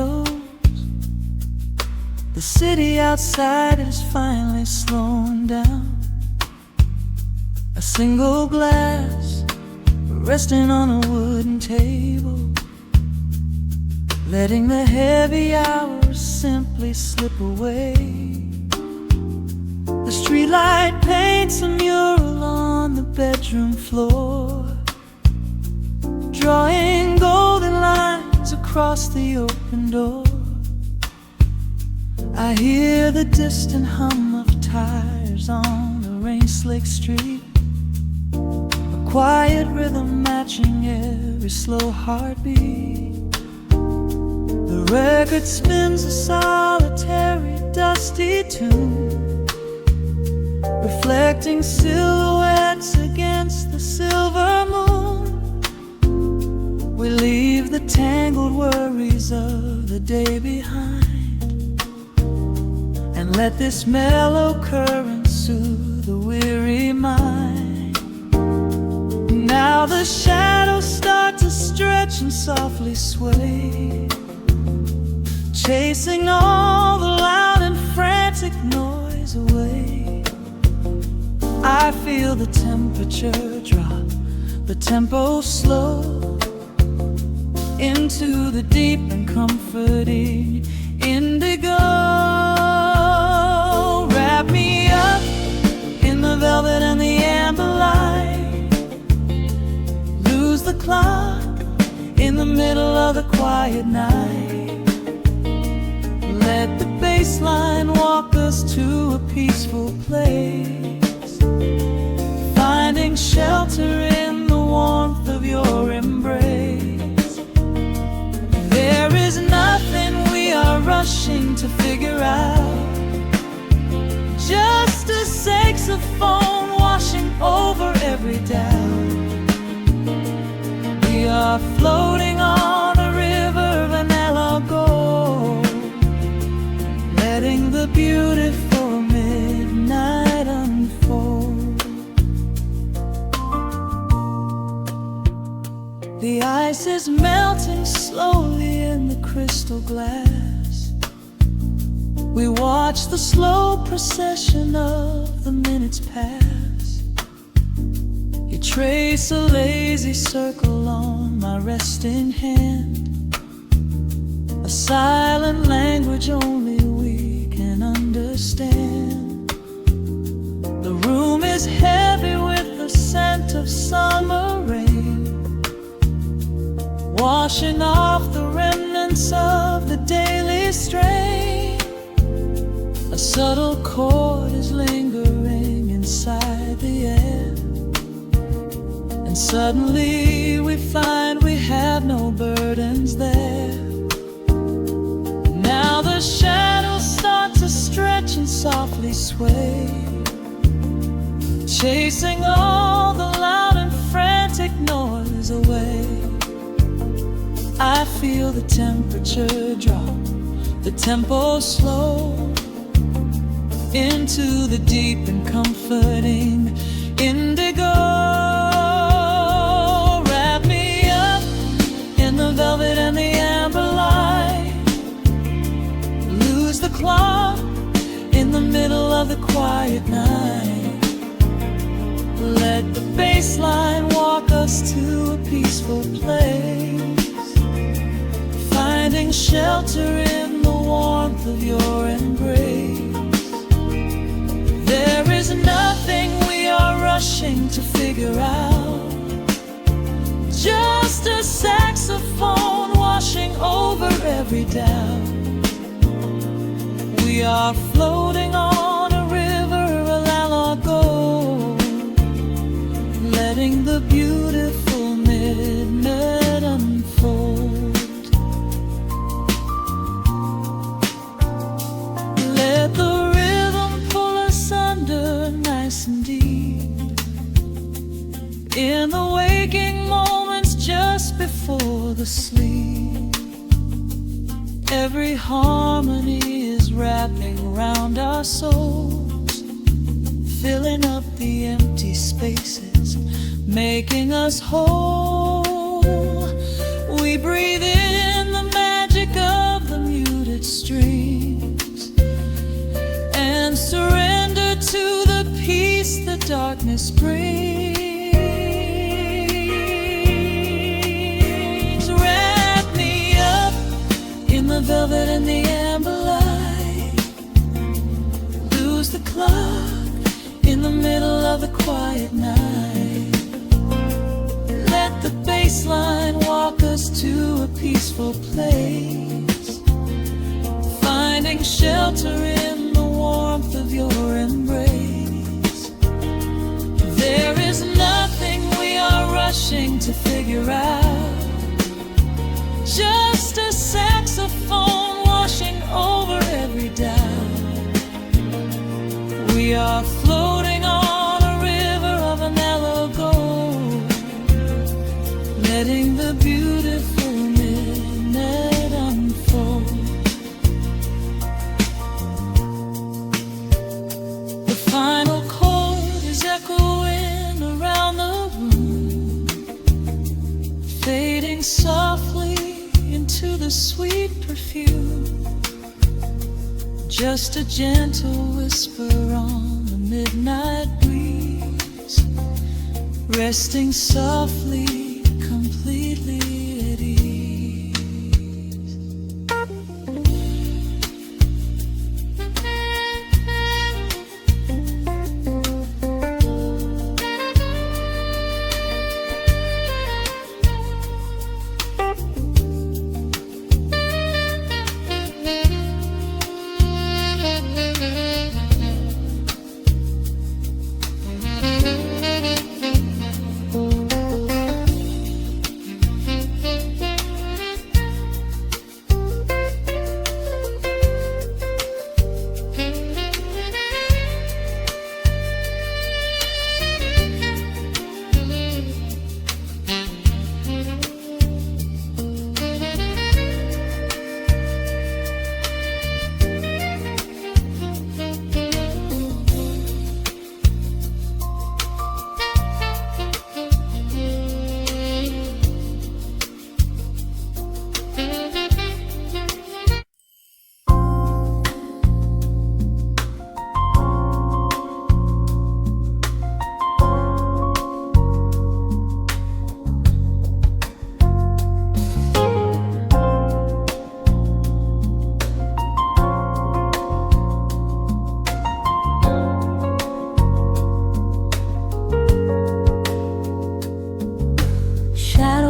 shadows. The city outside is finally slowing down. A single glass resting on a wooden table, letting the heavy hours simply slip away. The streetlight paints a mural on the bedroom floor, drawing golden lines across the open door. I hear the distant hum of tires on the rain-slicked street, a quiet rhythm matching every slow heartbeat. The record spins a solitary, dusty tune, reflecting silhouettes against the silver moon. We leave the tangled worries of the day behind, and let this mellow current soothe the weary mind. Now the shadows start to stretch and softly sway, chasing all the loud and frantic noise away. I feel the temperature drop, the tempo slow, into the deep and comforting indigo. Wrap me up in the velvet and the amber light, lose the clock in the middle of the quiet night. Let the bass line walk us to a peaceful place, finding shelter in the warmth of your embrace. There is nothing we are rushing to figure out, just a saxophone washing over every doubt. We are floating on a river, vanilla gold, letting the beautiful midnight unfold. The ice is melting slowly in the crystal glass. We watch the slow procession of the minutes pass. You trace a lazy circle on my resting hand, a silent language only we can understand. The room is heavy with the scent of summer rain, washing off the remnants of the daily strain. A subtle chord is lingering inside the air, and suddenly we find we have no burdens there. Now the shadows start to stretch and softly sway, chasing all the loud and frantic noise away. I feel the temperature drop, the tempo slow, into the deep and comforting indigo. Wrap me up in the velvet and the amber light, lose the clock in the middle of the quiet night. Let the bass line walk us to a peaceful place, finding shelter in the warmth of your embrace. There is nothing we are rushing to figure out, just a saxophone washing over every doubt. We are floating on a river, a la gold, letting the beautiful midnight unfold. Let the nice and deep, in the waking moments just before the sleep. Every harmony is wrapping around our souls, filling up the empty spaces, making us whole. We breathe in the magic of the darkness brings. Wrap me up in the velvet and the amber light. Lose the clock in the middle of the quiet night. Let the bass line walk us to a peaceful place, finding shelter in the warmth of your embrace. There is nothing we are rushing to figure out, just a saxophone washing over every doubt. We are floating on a river of a mellow gold, letting the beautiful midnight unfold. The final chord is echoing around the room, fading softly into the sweet perfume. Just a gentle whisper on the midnight breeze, resting softly, completely at ease.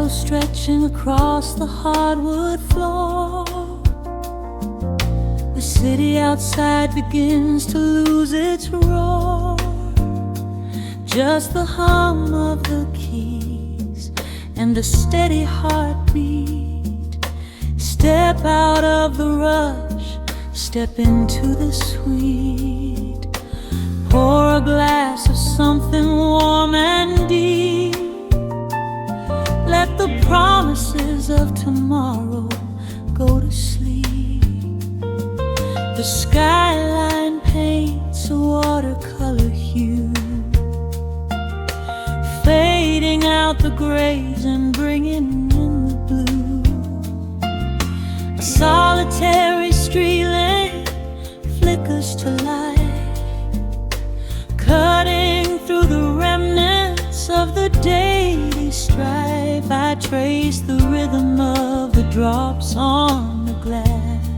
Stretching across the hardwood floor, the city outside begins to lose its roar. Just the hum of the keys and a steady heartbeat. Step out of the rush, step into the sweet. Pour a glass of something warm and deep. Let the promises of tomorrow go to sleep. The skyline paints a watercolor hue, fading out the grays and bringing in the blue. A solitary street lamp flickers to light, cutting through the remnants of the daily strife. I trace the rhythm of the drops on the glass,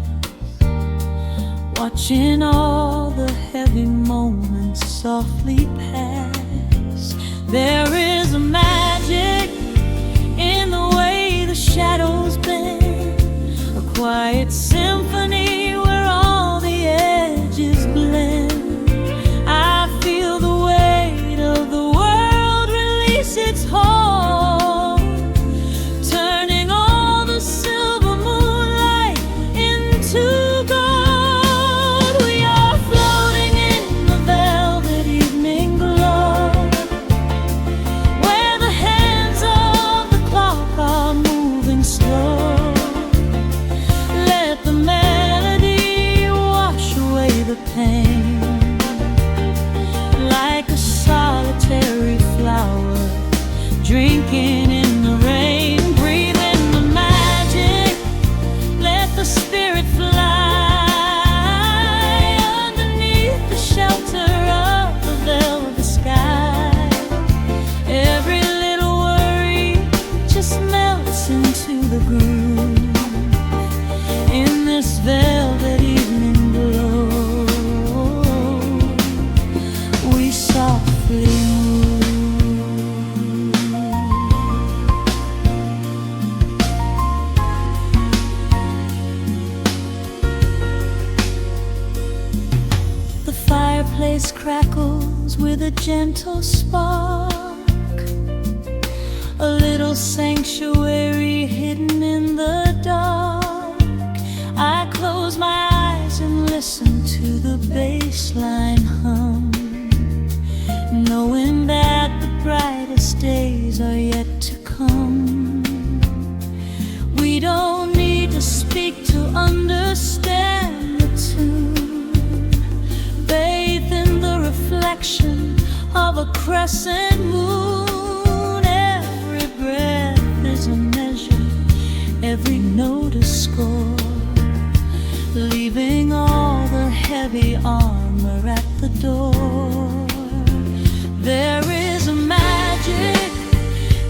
watching all the heavy moments softly pass. There is a magic in the way the shadows bend, a quiet symphony where all the edges blend. I feel the weight of the world release its hold, turning all the silver moonlight into gold. We are floating in the velvet evening glow, where the hands of the clock are moving slow. Let the melody fireplace crackles with a gentle spark, a little sanctuary hidden in the dark. I close my eyes and listen to the bass line hum, knowing that the brightest days are yet to come. We don't need to speak to understand the tune, bathed in the reflection of a crescent moon. Every breath is a measure, every note a score, leaving all the heavy armor at the door. There is a magic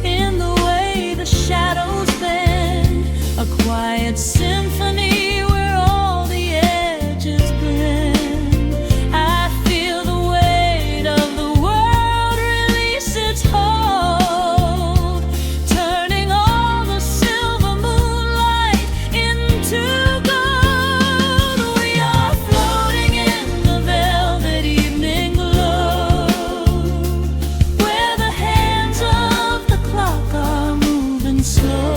in the way the shadows bend, a quiet symphony where all the edges blend. I feel the weight of the world release its hold, turning all the silver moonlight into gold. We are floating in the velvet evening glow, where the hands of the clock are moving slow.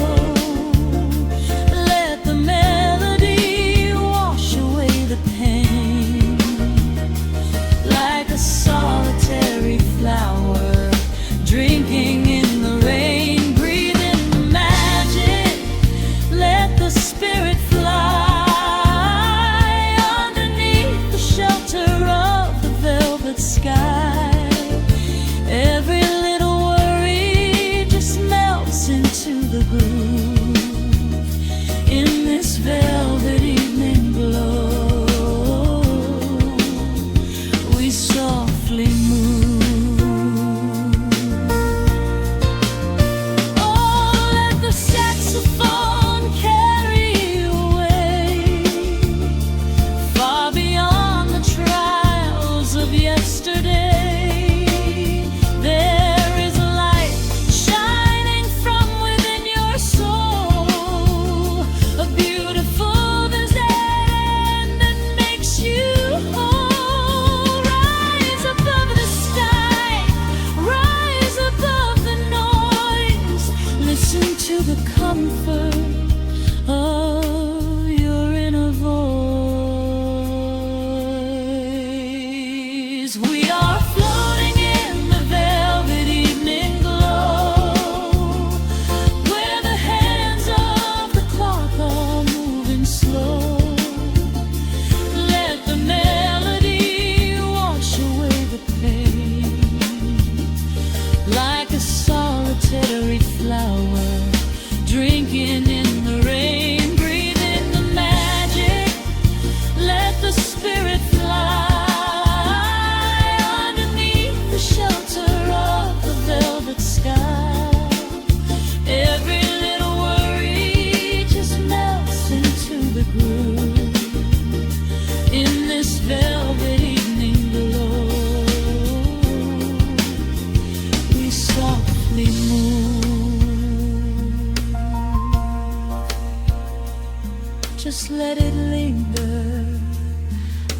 Just let it linger,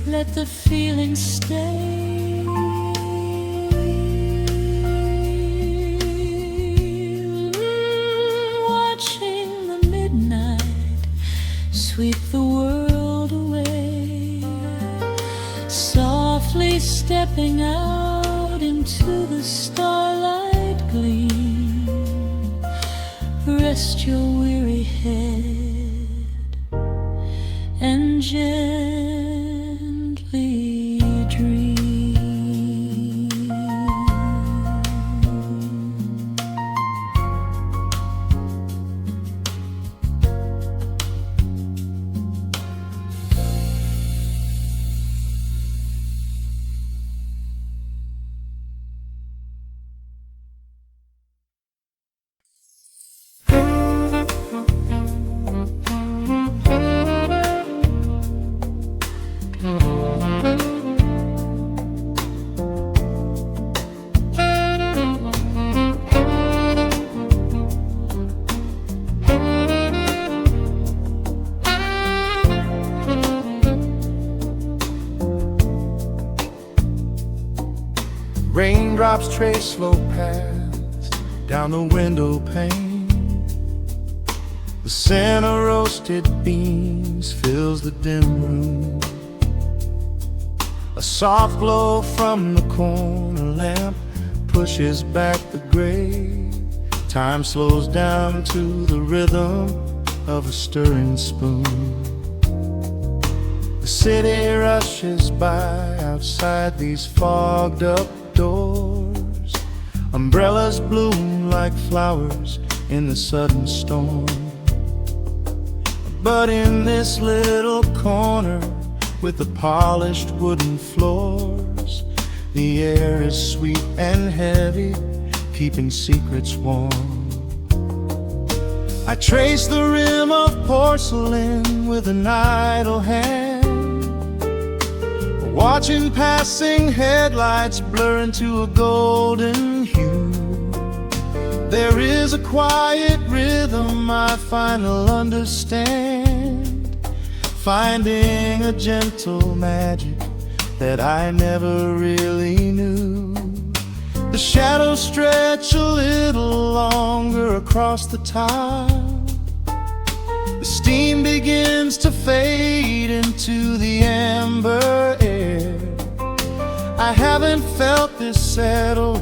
let the feeling stay. Watching the midnight sweep the world away, softly stepping out into the starlight gleam. Rest your weary head and gently dream. Raindrops trace slow paths down the window pane. The scent of roasted beans fills the dim room. A soft glow from the corner lamp pushes back the gray. Time slows down to the rhythm of a stirring spoon. The city rushes by outside these fogged up doors. Umbrellas bloom like flowers in the sudden storm. But in this little corner with the polished wooden floors, the air is sweet and heavy, keeping secrets warm. I trace the rim of porcelain with an idle hand, watching passing headlights blur into a golden hue. There is a quiet rhythm I finally understand, finding a gentle magic that I never really knew. The shadows stretch a little longer across the tile. The steam begins to fade into the amber air. I haven't felt this settle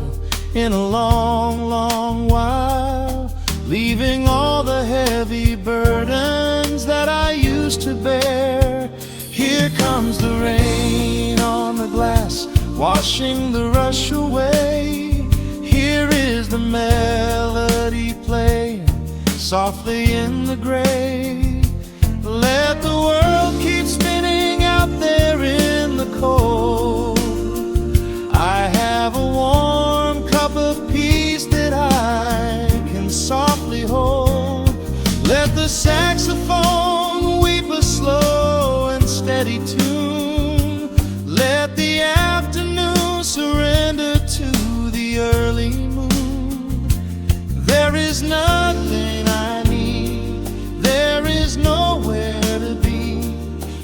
in a long, long while, leaving all the heavy burdens that I used to bear. Here comes the rain on the glass, washing the rush away. Here is the melody playing softly in the gray. Let the world keep spinning out there in the cold. I have a warm cup of peace that I can softly hold. Let the saxophone weep a slow and steady tune. Let the afternoon surrender to the early moon. There is nothing I need, there is nowhere to be,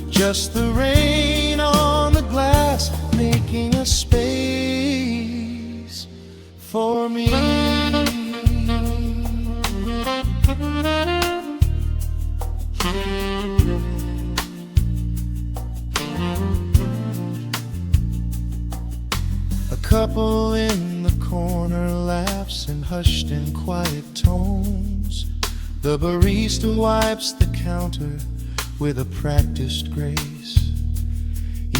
just the rain on the glass making a space for me. A couple in the corner laughs in hushed and quiet tones. The barista wipes the counter with a practiced grace.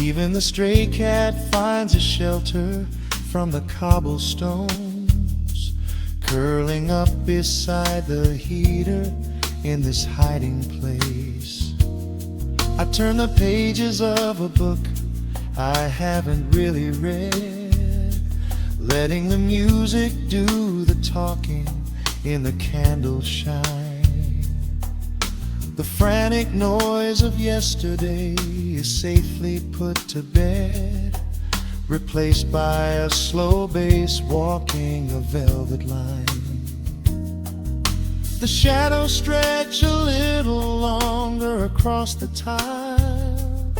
Even the stray cat finds a shelter from the cobblestones, curling up beside the heater in this hiding place. I turn the pages of a book I haven't really read, letting the music do the talking in the candle shine. The frantic noise of yesterday is safely put to bed, replaced by a slow bass walking a velvet line. The shadows stretch a little longer across the tile.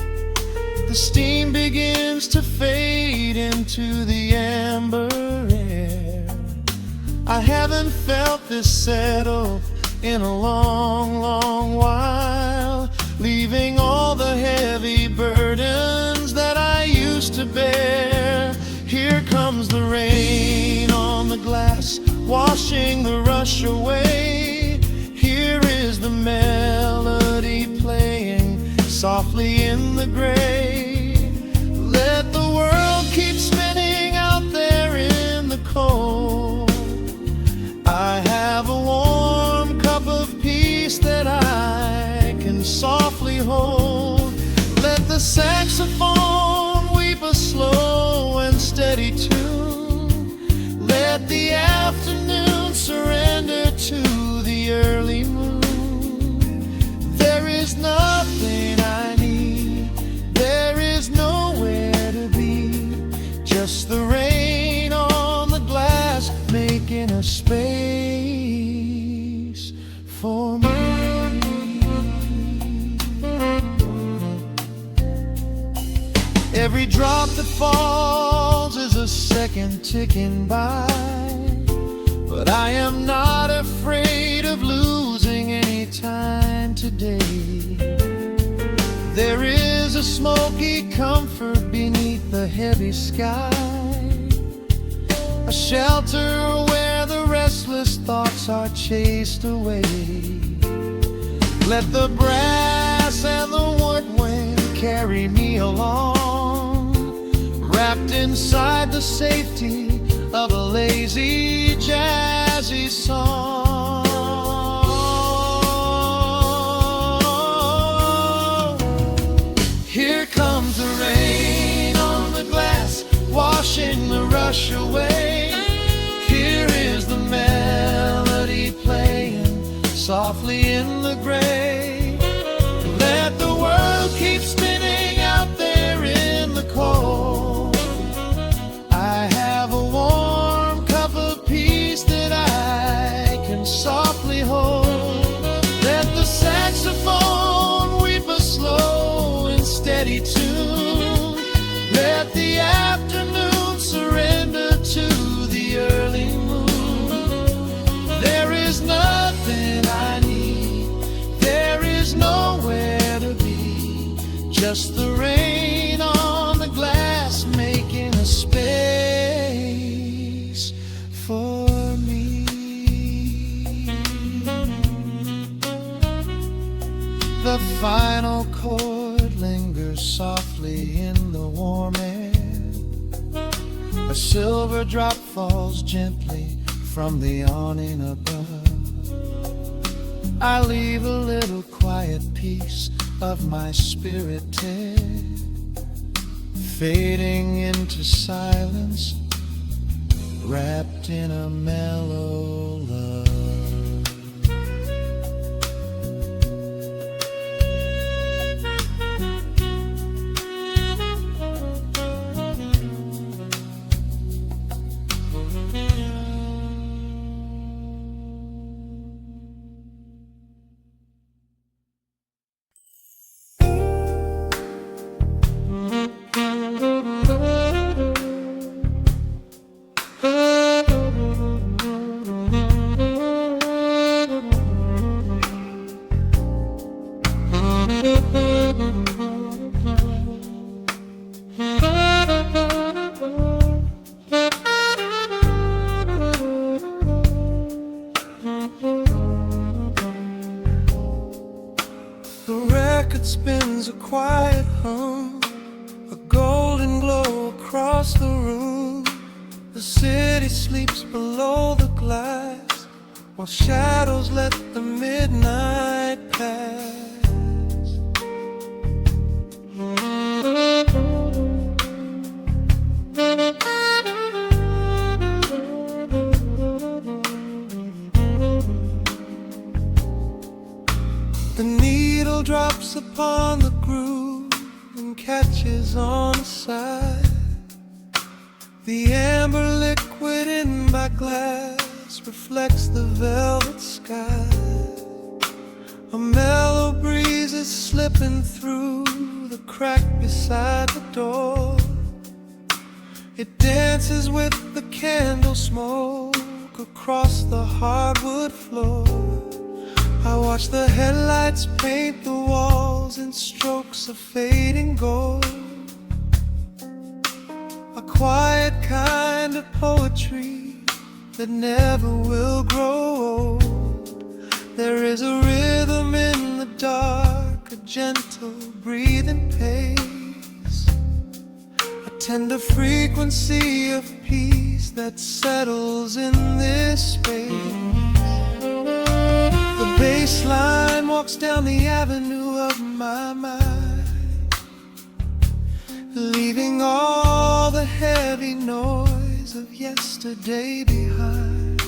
The steam begins to fade into the amber air. I haven't felt this settle in a long, long while, leaving all the heavy burdens that I used to bear. Here comes the rain on the glass, washing the rush away. Here is the melody playing softly in the gray. Let the world keep spinning out there in the cold. I have a warm cup of peace that I can softly hold. Let the saxophone weep a slow and steady tune. Let the afternoon surrender to the early moon. There is nothing I need, there is nowhere to be, just the rain on the glass making a space for me. Every drop that falls is a a second ticking by, but I am not afraid of losing any time today. There is a smoky comfort beneath the heavy sky, a shelter where the restless thoughts are chased away. Let the brass and the woodwind carry me along, wrapped inside the safety of a lazy, jazzy song. Here comes the rain on the glass, washing the rush away. Here is the melody playing softly in the gray. Let the world keep spinning out there in the cold. I have a warm cup of peace that I can softly hold. Let the saxophone weep a slow and steady tune. Let the afternoon surrender to the early moon. There is nothing I need, there is nowhere to be, just the rain on the glass making a space for me. The final chord lingers softly in the warm air. A silver drop falls gently from the awning above. I leave a little quiet piece of my spirit tear, fading into silence, wrapped in a mellow love. Spins a quiet hum, a golden glow across the room. The city sleeps below the glass, while shadows let the midnight pass. The needle drops upon the groove and catches on the side. The amber liquid in my glass reflects the velvet sky. A mellow breeze is slipping through the crack beside the door. It dances with the candle smoke across the hardwood floor. I watch the headlights paint the walls in strokes of fading gold. A quiet kind of poetry that never will grow old. There is a rhythm in the dark, a gentle breathing pace, a tender frequency of peace that settles in this space. The bass line walks down the avenue of my mind, leaving all the heavy noise of yesterday behind.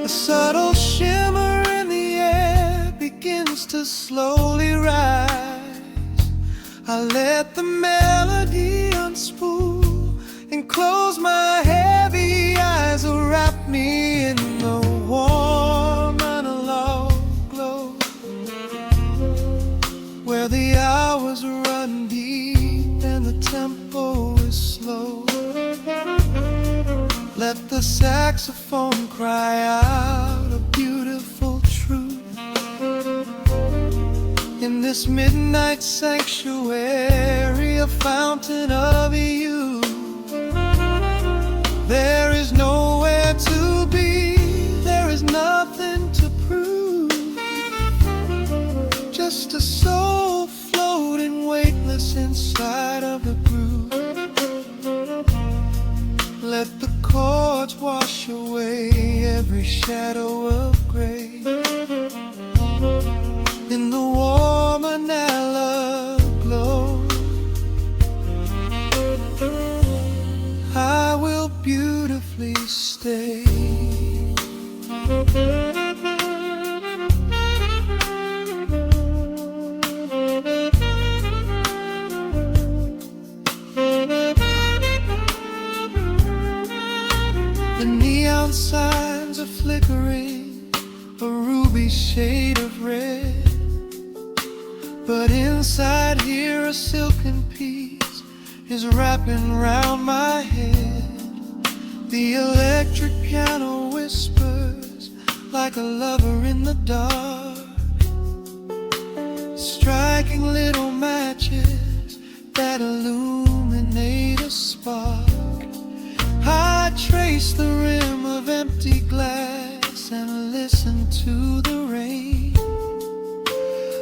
A subtle shimmer in the air begins to slowly rise. I let the melody unspool and close my heavy eyes, wrap me in the warm analog glow, where the hours run deep and the tempo is slow. Let the saxophone cry out a beautiful truth. In this midnight sanctuary, a fountain of youth. There is nowhere to be, there is nothing to prove. Just a soul floating weightless inside of the groove. Let the chords wash away every shadow of gray. In the warm vanilla glow, I will beautifully stay. The neon signs are flickering, a ruby shade of red. But inside here a silken peace is wrapping round my head. The electric piano whispers like a lover in the dark, striking little matches that illuminate a spark. I trace the rim of empty glass and listen to the rain,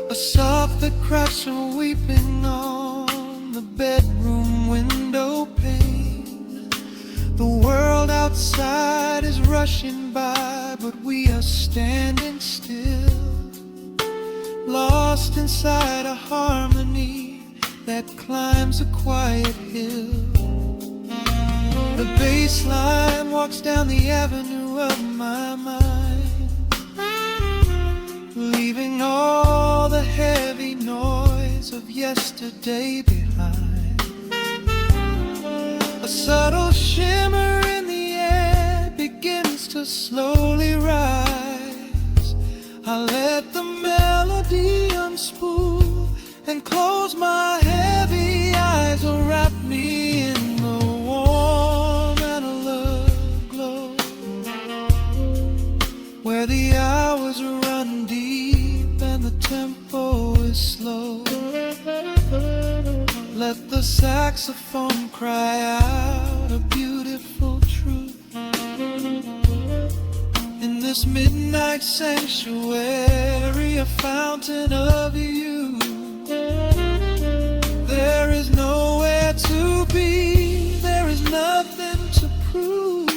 a soft that cracks from weeping on the bedroom window pane. The world outside is rushing by, but we are standing still, lost inside a harmony that climbs a quiet hill. The bass line walks down the avenue of my mind, leaving all the heavy noise of yesterday behind. A subtle shimmer in the air begins to slowly rise. I let the melody unspool and close my heavy eyes, or wrap me in the warm analog glow, where the hours run deep and the tempo is slow. Let the saxophone cry out a beautiful truth. In this midnight sanctuary, a fountain of youth. There is nowhere to be, there is nothing to prove.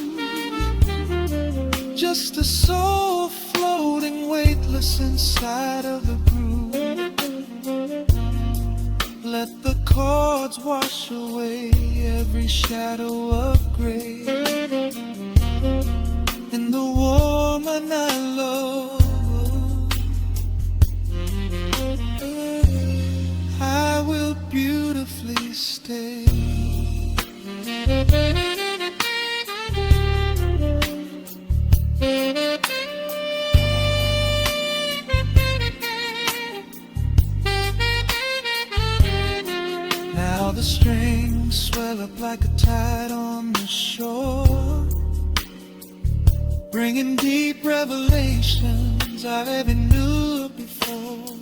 Just a soul floating weightless inside of the groove. Let the chords wash away every shadow of gray. In the warm night low, I will beautifully stay. Now the strings swell up like a tide on the shore, bringing deep revelations I've ever knew before.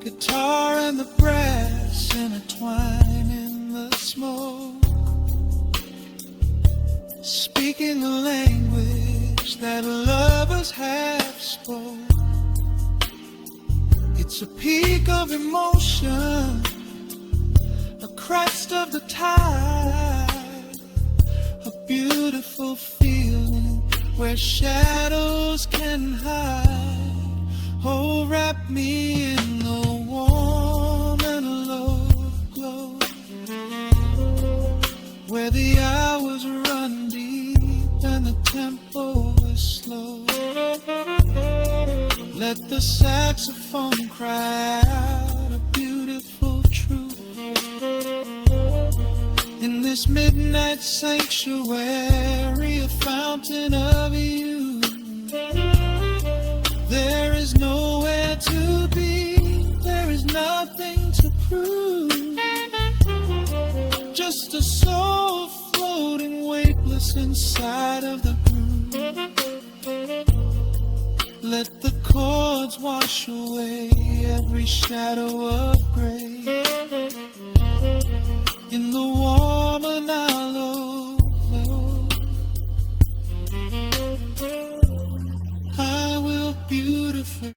Guitar and the brass intertwine in the smoke, speaking a language that lovers have spoke. It's a peak of emotion, a crest of the tide, a beautiful feeling where shadows can hide. Oh, wrap me in the warm analog glow, where the hours run deep and the tempo is slow. Let the saxophone cry out a beautiful truth. In this midnight sanctuary, a fountain of youth. There is nowhere to be, there is nothing to prove. inside of the room. Let the chords wash away every shadow of gray. In the warm and hollow glow, I will beautify.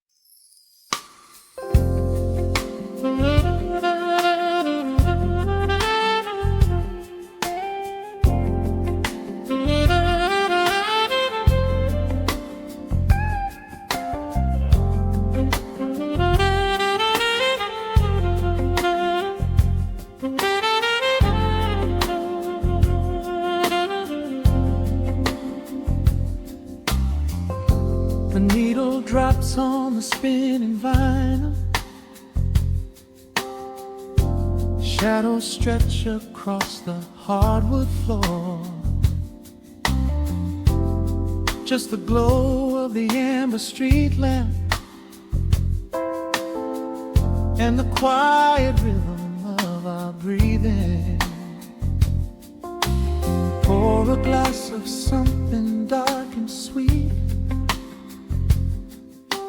The needle drops on the spinning vinyl. Shadows stretch across the hardwood floor. Just the glow of the amber street lamp and the quiet rhythm of our breathing. Pour a glass of something dark and sweet.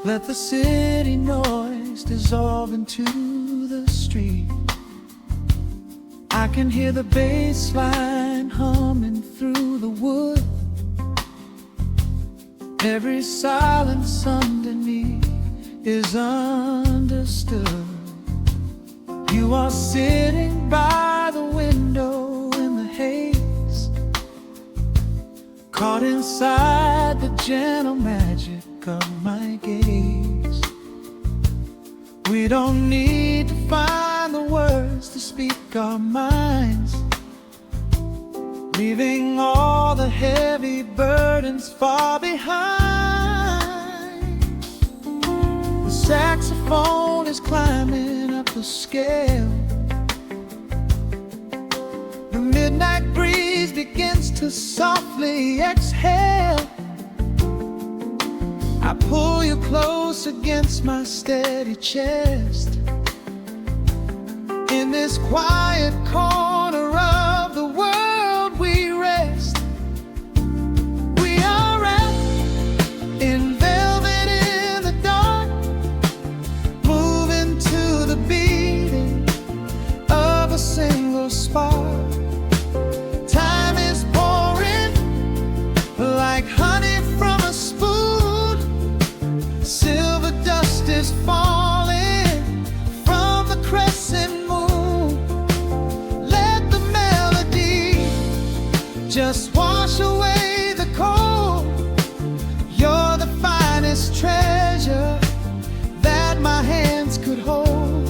Let the city noise dissolve into the street. I can hear the bass line humming through the wood. Every silence underneath is understood. You are sitting by the window in the haze, caught inside the gentle magic of my gaze. We don't need to find the words to speak our minds, leaving all the heavy burdens far behind. The saxophone is climbing up the scale. The midnight breeze begins to softly exhale. I pull you close against my steady chest. In this quiet corner of the world we rest. We are wrapped in velvet in the dark, moving to the beating of a single spark. Time is pouring like honey from a spoon. Silver dust is falling from the crescent moon. Let the melody just wash away the cold. You're the finest treasure that my hands could hold.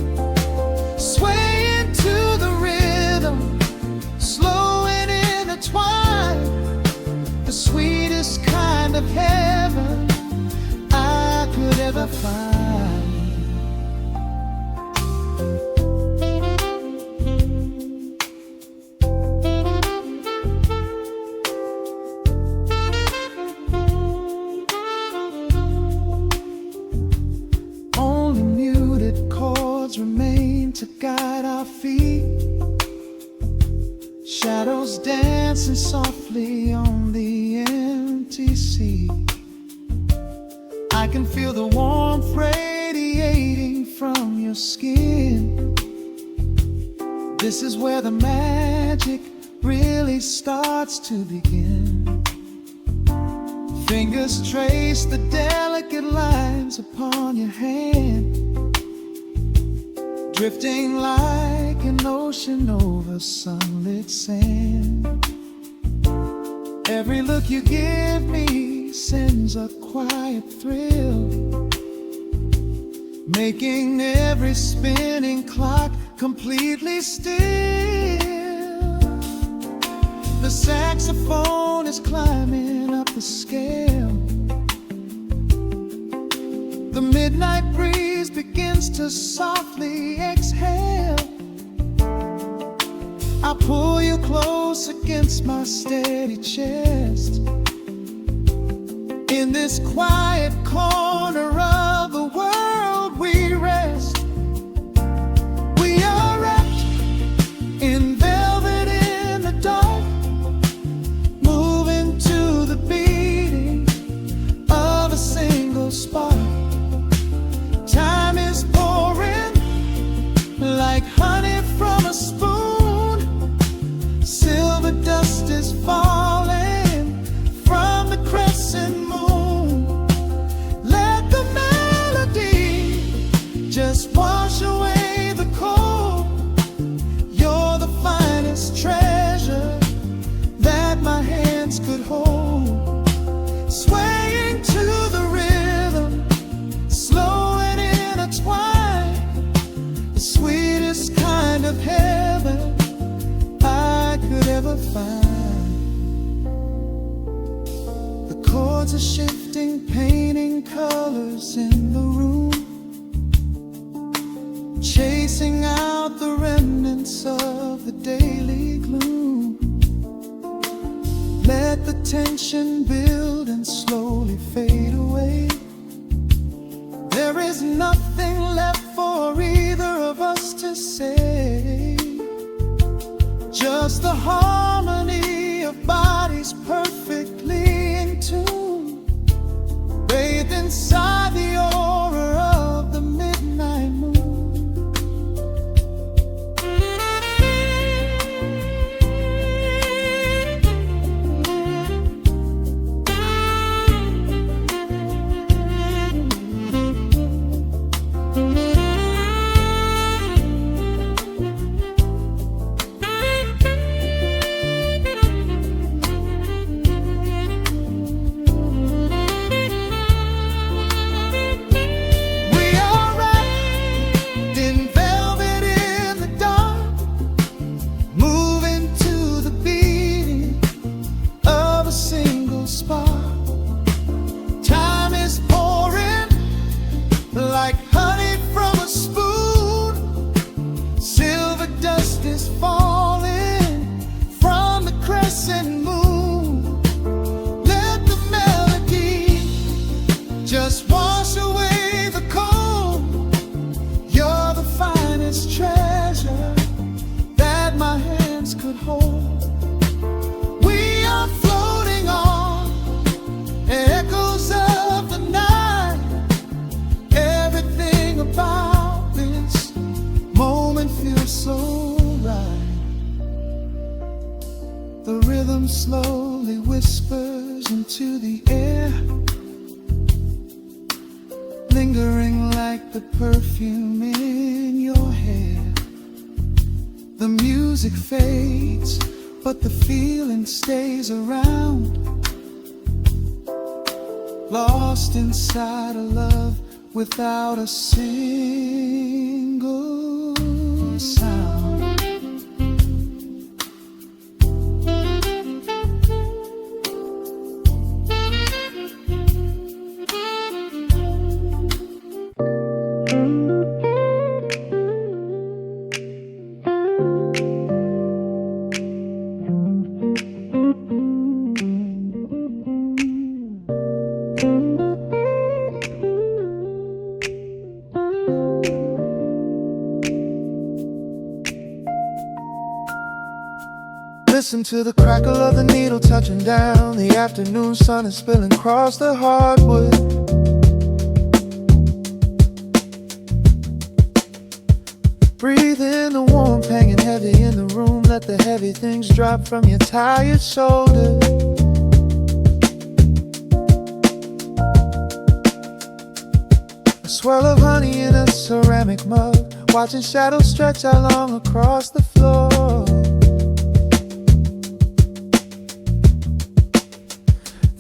Swaying to the rhythm, slow and intertwined, the sweetest kind of heaven I could ever find. Only muted chords remain to guide our feet. Shadows dancing softly on the empty sea. I can feel the warmth radiating from your skin. This is where the magic really starts to begin. Fingers trace the delicate lines upon your hand, drifting like an ocean over sunlit sand. Every look you give me sends a quiet thrill, making every spinning clock completely still. The saxophone is climbing up the scale. The midnight breeze begins to softly exhale. I pull you close against my steady chest. In this quiet corner of the world we rest. We are wrapped in velvet in the dark, moving Just wash away the cold. You're the finest treasure that my hands could hold. Swaying to the rhythm, slow and intertwined, the sweetest kind of heaven I could ever find. The chords are shifting, painting colors in the room, chasing out the remnants of the daily gloom. Let the tension build and slowly fade away. There is nothing left for either of us to say. Just the harmony of bodies perfectly in tune, bathed inside the aura of the midnight moon. Like honey from a spoon, silver dust is falling from the crescent moon. Let the melody just wash away the cold. You're the finest treasure that my hands could hold. We are floating on echoes of the night. About this moment feels so right. The rhythm slowly whispers into the air, lingering like the perfume in your hair. The music fades, but the feeling stays around, lost inside a love without a single sound. Listen to the crackle of the needle touching down. The afternoon sun is spilling across the hardwood. Breathe in the warmth hanging heavy in the room. Let the heavy things drop from your tired shoulders. A swirl of honey in a ceramic mug, watching shadows stretch out long across the floor.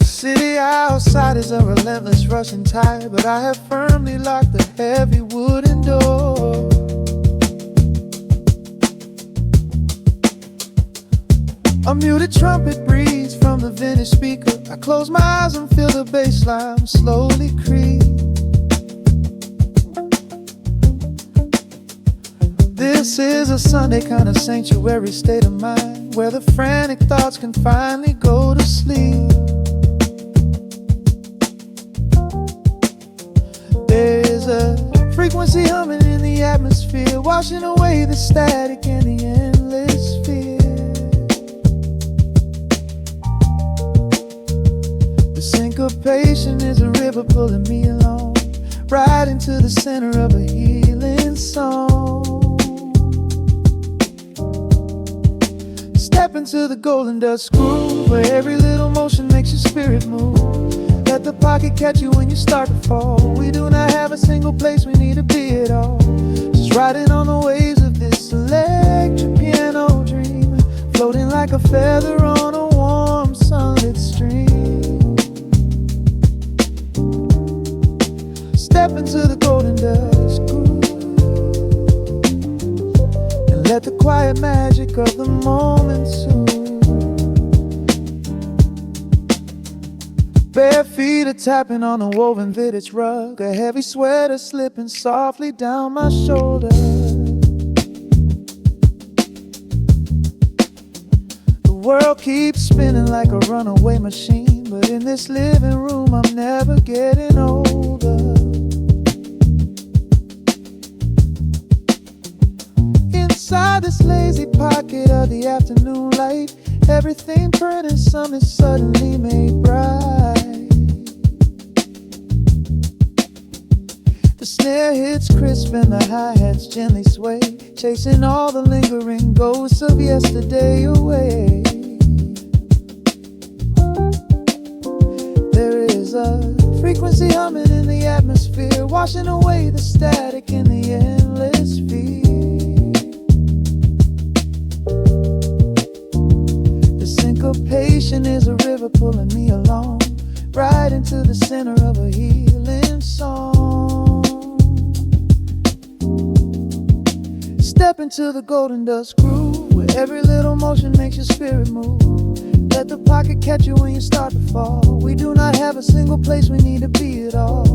City outside is a relentless rushing tide, but I have firmly locked the heavy wooden door. A muted trumpet breathes from the vintage speaker. I close my eyes and feel the bass line slowly creep. This is a Sunday kind of sanctuary state of mind, where the frantic thoughts can finally go to sleep. There's a frequency humming in the atmosphere, washing away the static and the endless fear. The syncopation is a river pulling me along, right into the center of a healing song. Step into the golden dust groove, where every little motion makes your spirit move. Let the pocket catch you when you start to fall. We do not have a single place we need to be at all. Just riding on the waves of this electric piano dream, floating like a feather on a warm sunlit stream. Step into the golden dust groove and let the quiet magic of the moment soothe. Bare feet are tapping on a woven vintage rug, a heavy sweater slipping softly down my shoulder. The world keeps spinning like a runaway machine, but in this living room I'm never getting older. Inside this lazy pocket of the afternoon light, everything burning, something suddenly made bright. The snare hits crisp and the hi-hats gently sway, chasing all the lingering ghosts of yesterday away. There is a frequency humming in the atmosphere, washing away the static in the endless fear. Syncopation is a river pulling me along, right into the center of a healing song. Step into the golden dust groove, where every little motion makes your spirit move. Let the pocket catch you when you start to fall. We do not have a single place we need to be at all.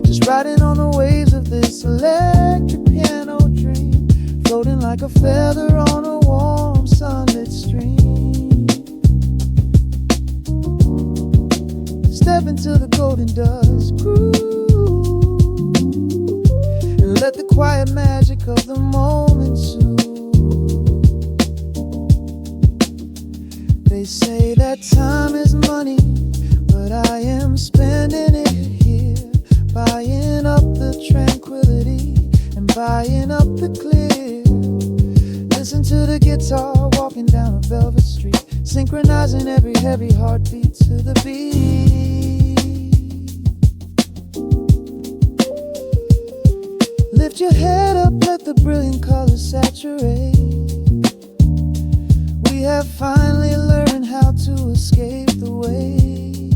Just riding on the waves of this electric piano dream, floating like a feather on a warm sunlit stream. Step into the golden dust groove and let the quiet magic of the moment soothe. They say that time is money, but I am spending it here, buying up the tranquility and buying up the clear. Listen to the guitar walking down a velvet street, synchronizing every heavy heartbeat to the beat. Lift your head up, let the brilliant colors saturate. We have finally learned how to escape the weight.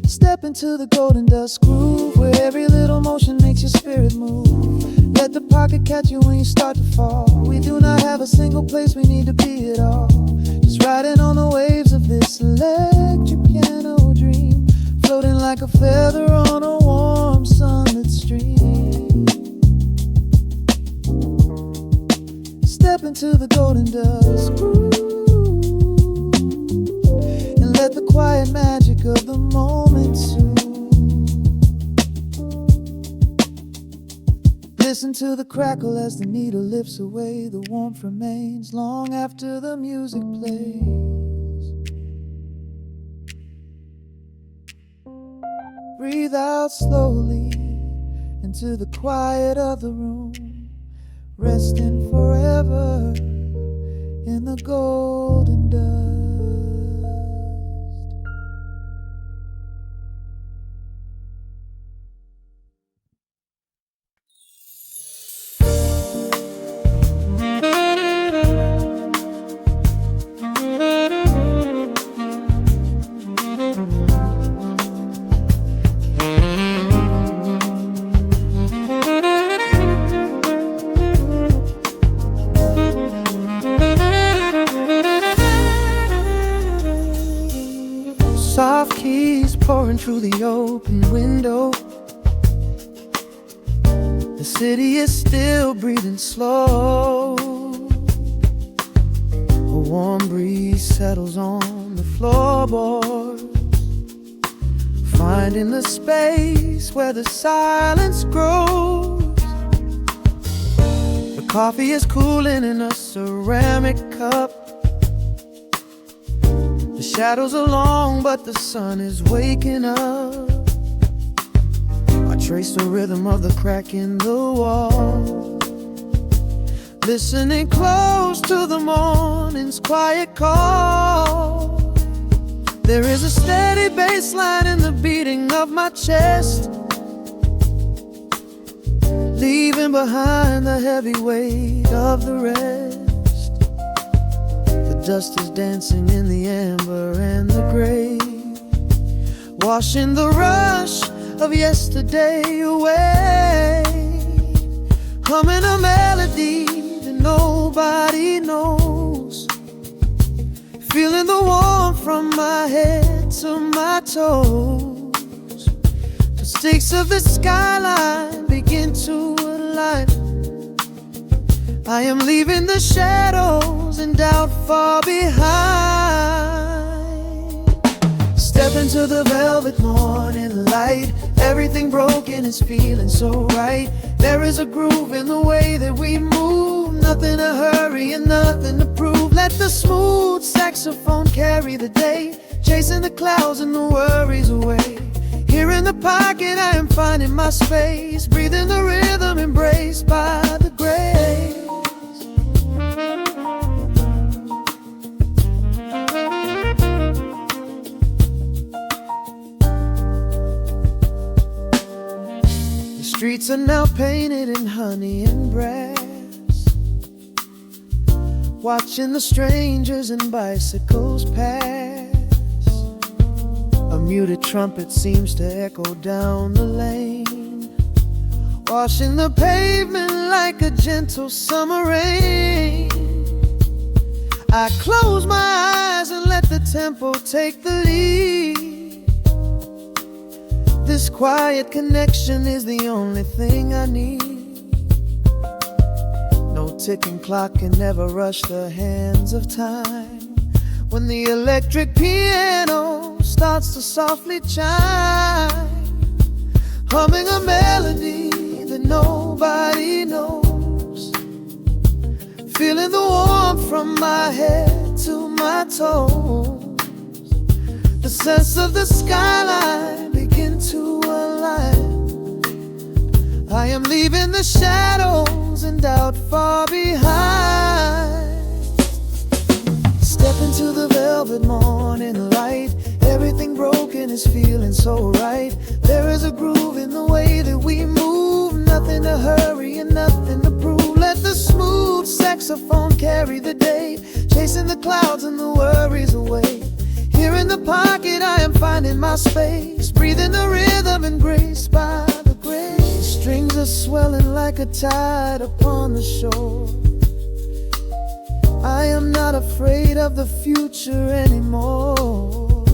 Step into the golden dust groove, where every little motion makes your spirit move. Let the pocket catch you when you start to fall. We do not have a single place we need to be at all. Just riding on the waves of this electric piano dream, floating like a feather on a warm sunlit stream. Step into the golden dust groove and let the quiet magic of the moment soothe. Listen to the crackle as the needle lifts away. The warmth remains long after the music plays. Breathe out slowly into the quiet of the room, resting forever in the golden dust. Soft keys pouring through the open window. The city is still breathing slow. A warm breeze settles on the floorboards, finding the space where the silence grows. The coffee is cooling in a ceramic cup. The shadows are long, but the sun is waking up. I trace the rhythm of the crack in the wall, listening close to the morning's quiet call. There is a steady bass line in the beating of my chest, leaving behind the heavy weight of the rest. The dust is dancing in the amber and the gray, washing the rush of yesterday away. Humming a melody that nobody knows, feeling the warmth from my head to my toes. The stakes of the skyline begin to align. I am leaving the shadows and doubt far behind. Step into the velvet morning light. Everything broken is feeling so right. There is a groove in the way that we move. Nothing to hurry and nothing to prove. Let the smooth saxophone carry the day, chasing the clouds and the worries away. Here in the pocket I am finding my space, breathing the rhythm embraced by the grace. The streets are now painted in honey and brass, watching the strangers and bicycles pass. A muted trumpet seems to echo down the lane, washing the pavement like a gentle summer rain. I close my eyes and let the tempo take the lead. This quiet connection is the only thing I need. No ticking clock can never rush the hands of time. When the electric piano starts to softly chime, humming a melody that nobody knows, feeling the warmth from my head to my toes. The sense of the skyline begin to align. I am leaving the shadows and doubt far behind. Step into the velvet morning light. Everything broken is feeling so right. There is a groove in the way that we move. Nothing to hurry and nothing to prove. Let the smooth saxophone carry the day, chasing the clouds and the worries away. Here in the pocket I am finding my space, breathing the rhythm and grace by the grace. Strings are swelling like a tide upon the shore. I am not afraid of the future anymore,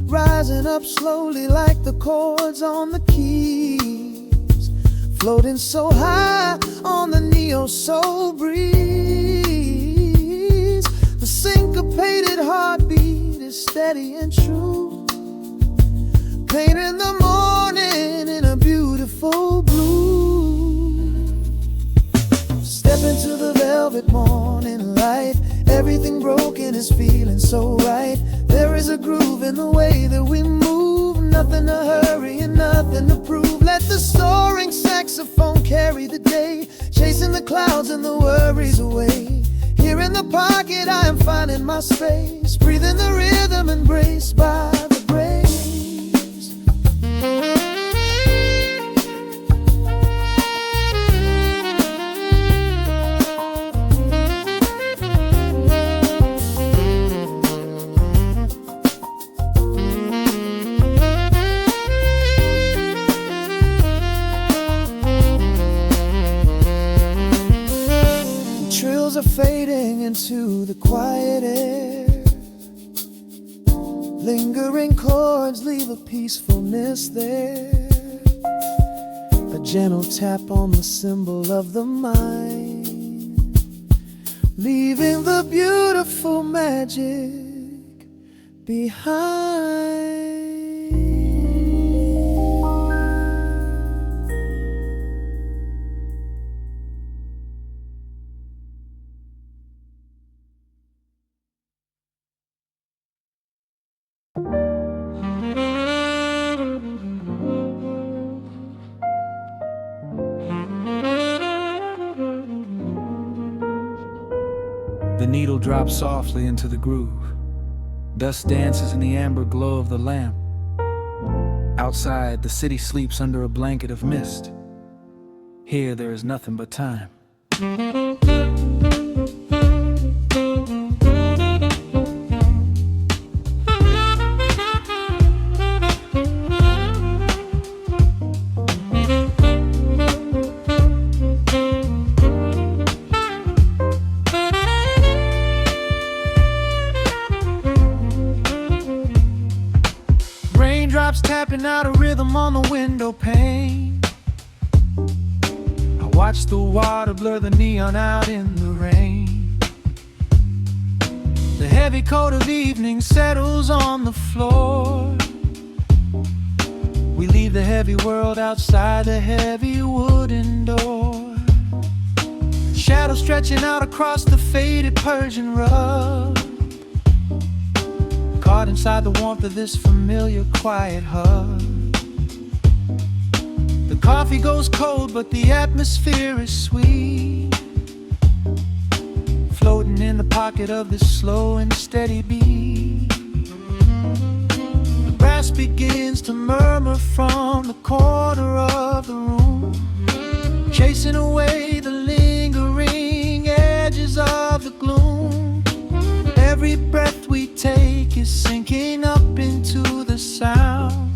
rising up slowly like the chords on the keys, floating so high on the neo-soul breeze. The syncopated heartbeat is steady and true, painting the morning in a beautiful blue. Step into the velvet morning light. Everything broken is feeling so right. There is a groove in the way that we move. Nothing to hurry and nothing to prove. Let the soaring saxophone carry the day, chasing the clouds and the worries away. Here in the pocket I am finding my space, breathing the rhythm embraced by the grace. Fading into the quiet air, lingering chords leave a peacefulness there. A gentle tap on the cymbal of the mind, leaving the beautiful magic behind. The needle drops softly into the groove. Dust dances in the amber glow of the lamp. Outside, the city sleeps under a blanket of mist. Here, there is nothing but time. Raindrops tapping out a rhythm on the window pane. I watch the water blur the neon out in the rain. The heavy coat of evening settles on the floor. We leave the heavy world outside the heavy wooden door. Shadows stretching out across the faded Persian rug, caught inside the warmth of this familiar quiet hug. The coffee goes cold, but the atmosphere is sweet, floating in the pocket of this slow and steady beat. The brass begins to murmur from the corner of the room, chasing away the lingering edges of the gloom. Every breath we take is sinking up into the sound,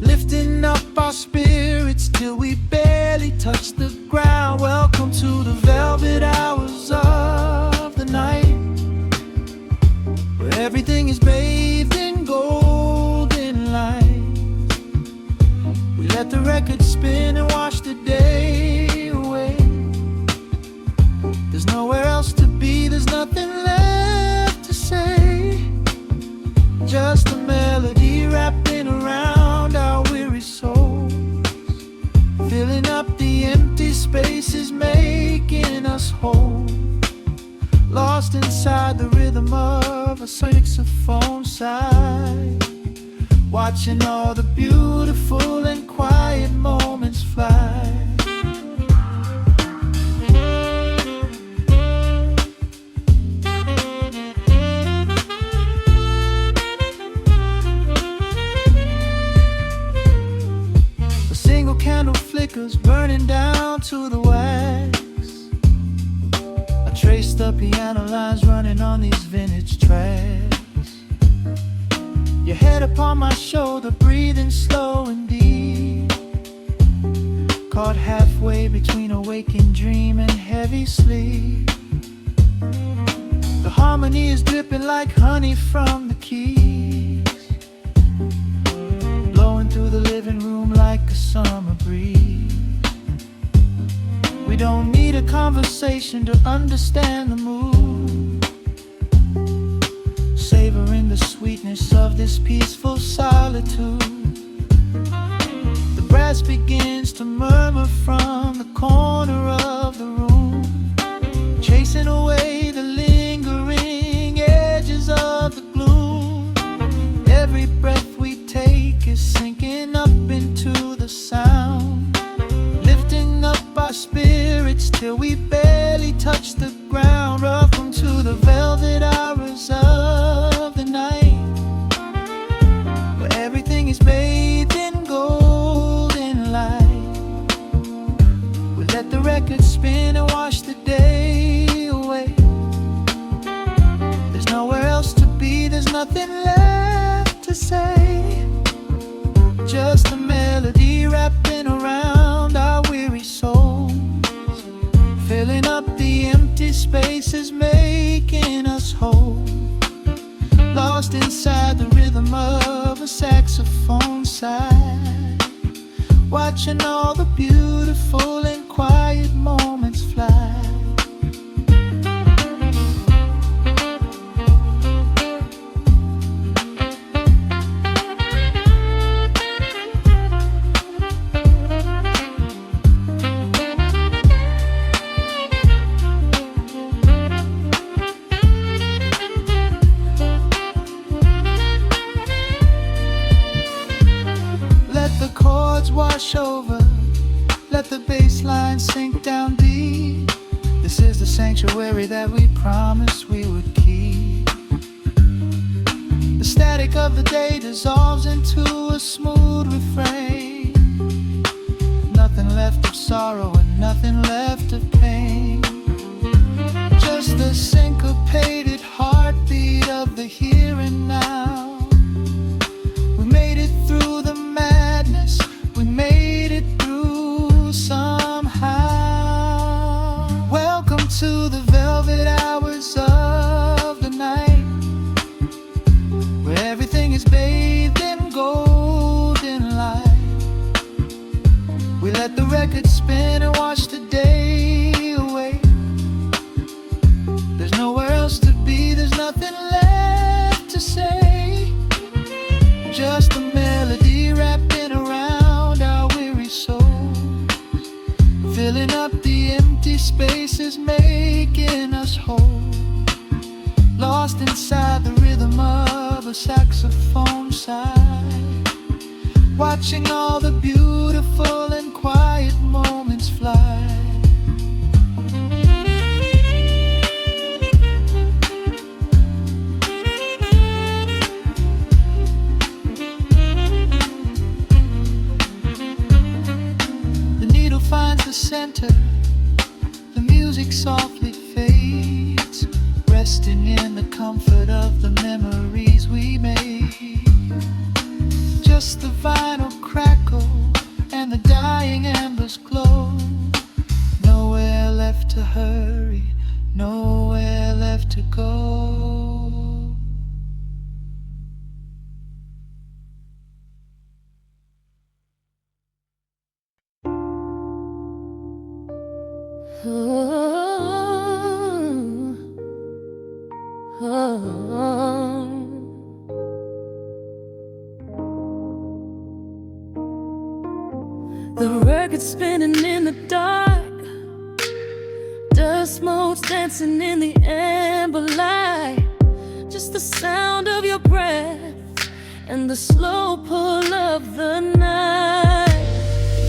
lifting up our spirits till we barely touch the ground. Welcome to the velvet hours of the night, where everything is bathed in golden light. We let the record spin and wash the day away. There's nowhere else to be, there's nothing left to say. Just a melody wrapping around our weary souls, filling up the empty spaces, making us whole. Lost inside the rhythm of a saxophone sigh, watching all the beautiful and quiet moments fly. Candle flickers burning down to the wax. I trace the piano lines running on these vintage tracks. Your head upon my shoulder, breathing slow and deep, caught halfway between a waking dream and heavy sleep. The harmony is dripping like honey from the keys, blowing through the living room like a summer breeze. We don't need a conversation to understand the mood, savoring the sweetness of this peaceful solitude. The brass begins to murmur from the corner of the room, chasing away the lingering edges of the gloom. Every breath we take is sinking up into the sound, lifting up our spirits till we barely touch the ground. Welcome to the velvet hours of the night, where everything is bathed in golden light. We let the record spin and wash the day away. There's nowhere else to be, there's nothing left to say. Just a melody wrapping around our weary souls, filling up the empty spaces, making us whole. Lost inside the rhythm of a saxophone sigh, watching all the beautiful and quiet moments fly. Wash over, let the bass line sink down deep. This is the sanctuary that we promised we would keep. static of the day dissolves into a smooth refrain. Nothing left of sorrow and nothing left of pain. Just the syncopated heartbeat of the here and now. We made it through the madness, we made it through somehow. Welcome to the velvet hours of the night, where everything is bathed in golden light. We let the record spin and watch the day away. There's nowhere else to be, there's nothing left to say. Just a melody wrapping around our weary souls, filling up the empty spaces, making us whole. Lost inside the rhythm of a saxophone sigh, watching all the beautiful and quiet moments fly. The needle finds the center, the music softly fades, resting in the comfort of the memories we made. Just the vinyl crackle and the dying embers glow. Nowhere left to hurry, nowhere left to go. The record spinning in the dark, dust motes dancing in the amber light. Just the sound of your breath and the slow pull of the night.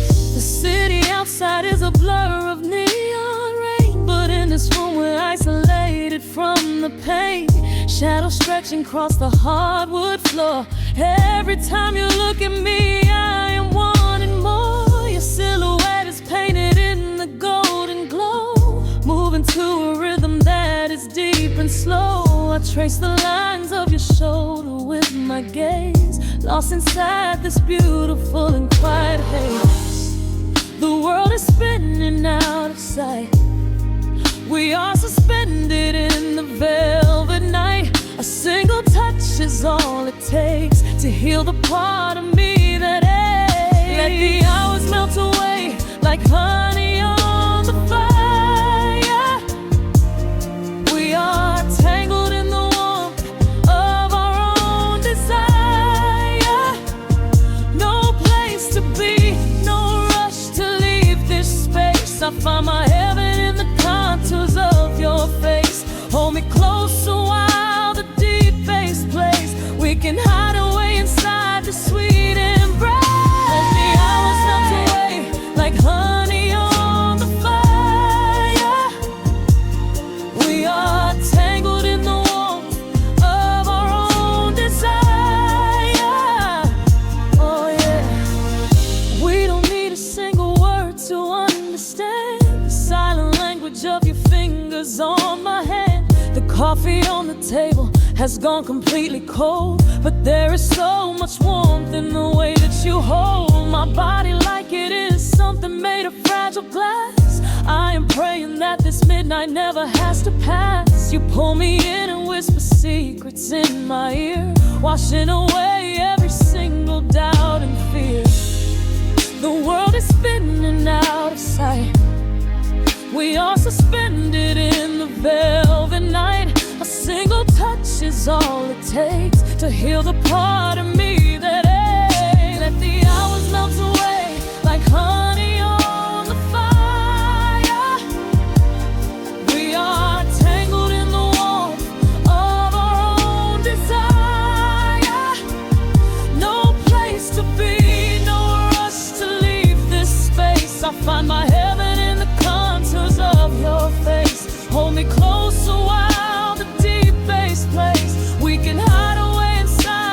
The city outside is a blur of neon rain, but in this room we're isolated from the pain. Shadows stretching across the hardwood floor. Every time you look at me, I am wanting more. Your silhouette is painted in the golden glow, moving to a rhythm that is deep and slow. I trace the lines of your shoulder with my gaze, lost inside this beautiful and quiet haze. The world is spinning out of sight, we are suspended in the velvet night. A single touch is all it takes to heal the part of me that aches. Let the hours melt away like honey on the fire. We are tangled in the warmth of our own desire. No place to be, no rush to leave this space. I find my heaven in the contours of your face. Hold me close while the deep bass plays. We can hide away inside the sweet embrace. Let the hours melt away like honey on the fire. We are tangled in the warmth of our own desire. Oh yeah. We don't need a single word to understand the silent language of your fingers on my hand. The coffee on the table has gone completely cold, but there is so much warmth in the way that you hold my body like it is something made of fragile glass. I am praying that this midnight never has to pass. You pull me in and whisper secrets in my ear, washing away every single doubt and fear. The world is spinning out of sight, we are suspended in the velvet night. A single touch is all it takes to heal the part of me that aches. Let the hours melt away like honey on the fire. We are tangled in the warmth of our own desire. No place to be, no rush to leave this space. I find my heaven in the contours of your face. Hold me closer while the deep bass plays. We can hide away inside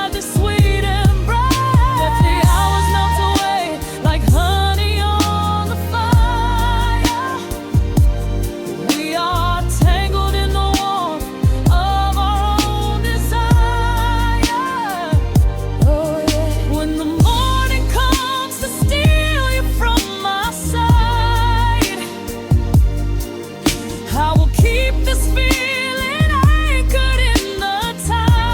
keep this feeling anchored in the tide.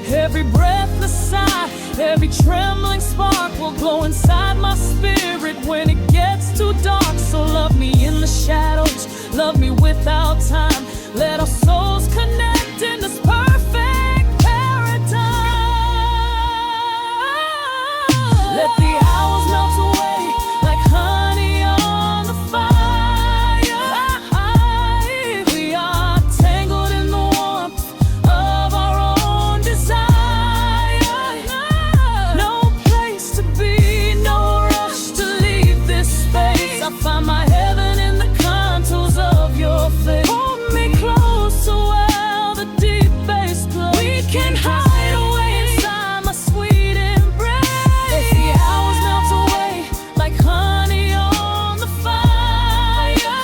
Every breathless sigh, every trembling spark will glow inside my spirit when it gets too dark. So love me in the shadows, love me without time. Let our souls connect in this perfect paradise. Let the hours melt away like honey on the fire. We are tangled in the warmth of our own desire. No place to be, no rush to leave this space. I find my heaven in the contours of your face. Hold me close so well the deep bass plays. We can hide away inside my sweet embrace. Let the hours melt away like honey on the fire.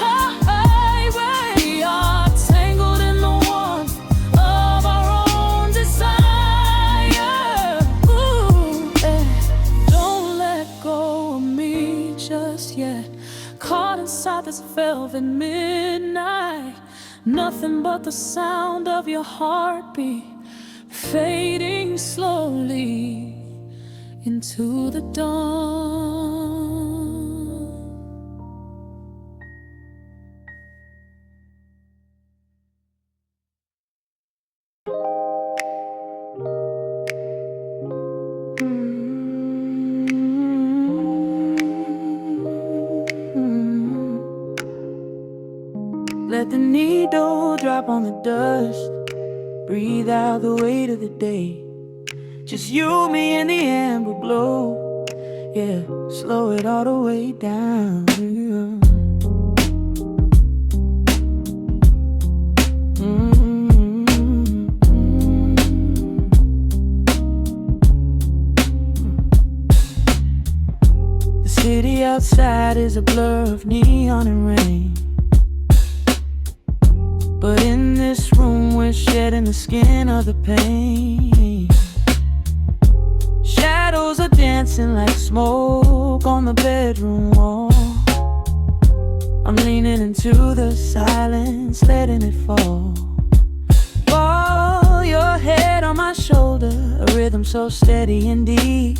We are tangled in the warmth of our own desire. Ooh, don't let go of me just yet. Caught inside this velvet midnight. Nothing but the sound of your heartbeat fading slowly into the dawn. Let the needle drop on the dust. Breathe out the weight of the day. Just you, me, and the amber glow. Yeah, slow it all the way down. The city outside is a blur of neon and rain. But in this room we're shedding the skin of the pain. Shadows are dancing like smoke on the bedroom wall. I'm leaning into the silence, letting it fall. Fall your head on my shoulder, a rhythm so steady and deep.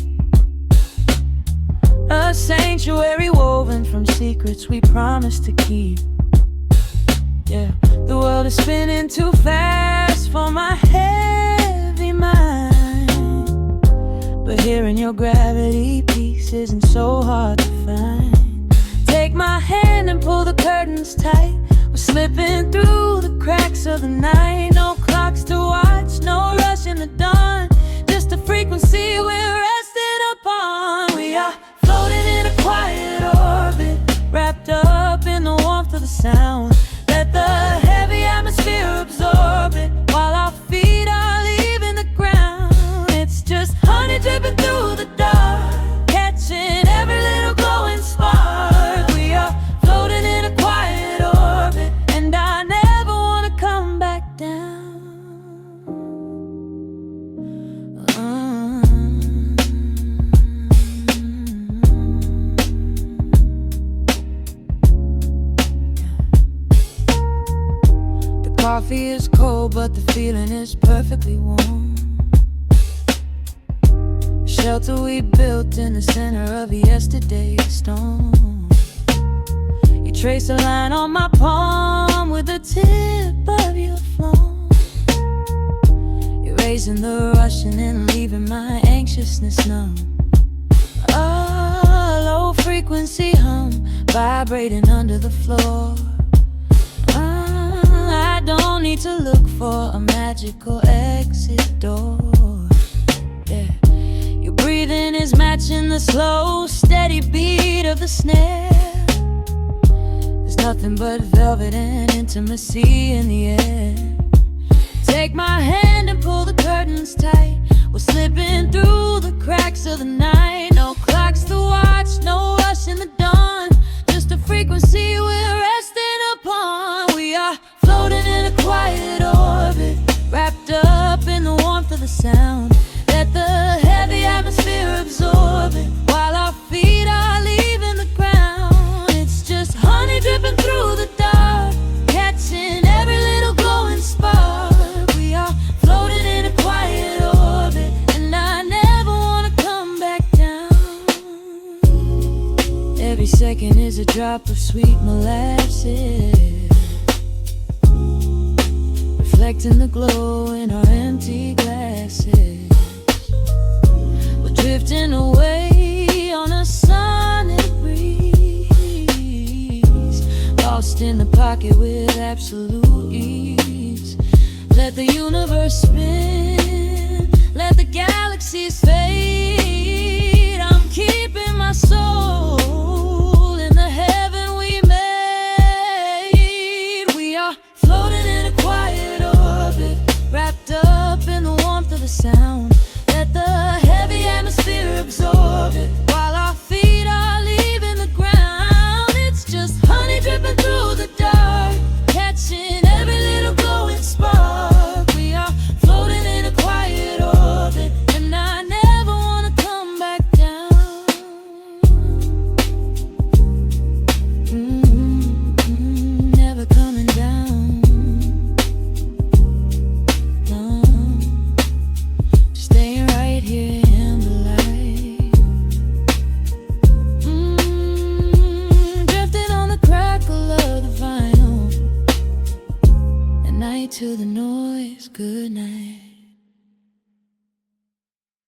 A sanctuary woven from secrets we promised to keep. Yeah, the world is spinning too fast for my heavy mind. But hearing your gravity piece isn't so hard to find. Take my hand and pull the curtains tight. We're slipping through the cracks of the night. No clocks to watch, no rush in the dawn. Just a frequency we're resting upon. We are floating in a quiet orbit, wrapped up in the warmth of the sound. Let the heavy atmosphere absorb it while our feet are leaving the ground. It's just honey dripping through the dark, catching every little glowing spark. We are floating in a quiet orbit, and I never want to come back down. Coffee is cold, but the feeling is perfectly warm. Shelter we built in the center of yesterday's storm. You trace a line on my palm with the tip of your phone, erasing the rushing and leaving my anxiousness numb. A low frequency hum vibrating under the floor. I don't need to look for a magical exit door. Yeah, your breathing is matching the slow, steady beat of the snare. There's nothing but velvet and intimacy in the air. Take my hand and pull the curtains tight. We're slipping through the cracks of the night. No clocks to watch, no rush in the dawn. Just a frequency we're resting upon. We are floating in a quiet orbit, wrapped up in the warmth of the sound. Let the heavy atmosphere absorb it while our feet are leaving the ground. It's just honey dripping through the drop of sweet molasses, reflecting the glow in our empty glasses. We're drifting away on a sonic breeze, lost in the pocket with absolute ease. Let the universe spin, let the galaxies fade. I'm keeping my soul in the heaven we made. We are floating in a quiet orbit, wrapped up in the warmth of the sound. Let the heavy atmosphere absorb it, while our feet are leaving the ground. It's just honey dripping through the dark, catching every little glowing spark. We are floating in a quiet orbit, and I never wanna come back down. Never coming down. No, just staying right here in the light. Drifting on the crackle of the vinyl, at night to the noise. Good night.